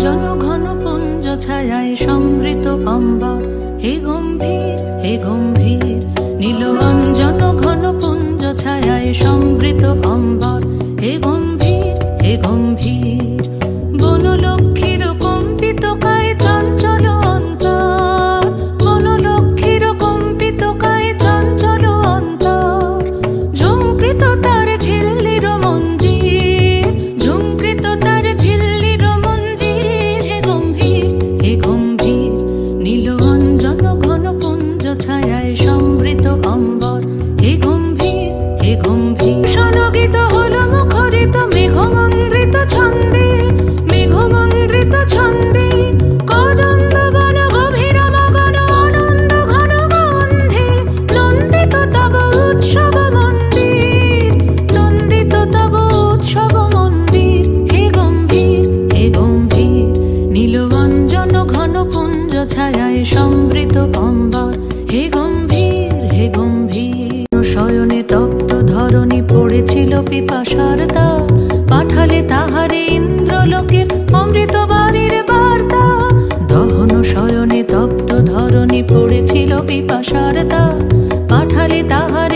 অঞ্জন ঘন পুঞ্জ ছায়ায় সমৃত অম্বর, হে গম্ভীর হে গম্ভীর। নীল অঞ্জন ঘন পুঞ্জ ছায়ায় সমৃত অম্বর, হে গম্ভীর হে গম্ভীর। বনলক্ষ্মীর কম্পিত কায় চঞ্চল অন্তর, বনলক্ষ্মীর কম্পিত কায় চঞ্চল অন্তর। ঝুঙ্কৃত তার ঝিল্লির মঞ্জির, ঝুঙ্কৃত তার ঝিল্লির মঞ্জির, হে গম্ভীর হে গম্ভীর। নীল অঞ্জন ঘন পুঞ্জ ছায়ায় সমৃত অম্বর, হে গম্ভীর হে গম্ভীর। সনগীত হল মুখরিত মেঘমন্দ্রিত ছন্দে, মেঘমন্দ্রিত ছন্দে। কদম্ব বন গভীর মগন আনন্দ ঘন গন্ধে, নন্দিত তব উৎসব মন্দির, নন্দিত তব উৎসব মন্দির, হে গম্ভীর হে গম্ভীর। নীল অঞ্জন ঘন পুঞ্জ ছায়ায় সমৃত অম্বর, হে গম্ভীর হে গম্ভীর। শয়নে তপ্ত ধরণী পড়েছিল পিপাসার দাগ, পাঠালে তাহারে ইন্দ্রলোকের অমৃত বাণীর বার্তা। দহন শয়নে তপ্ত ধরণী পড়েছিল পিপাসার দাগ, পাঠালে তাহার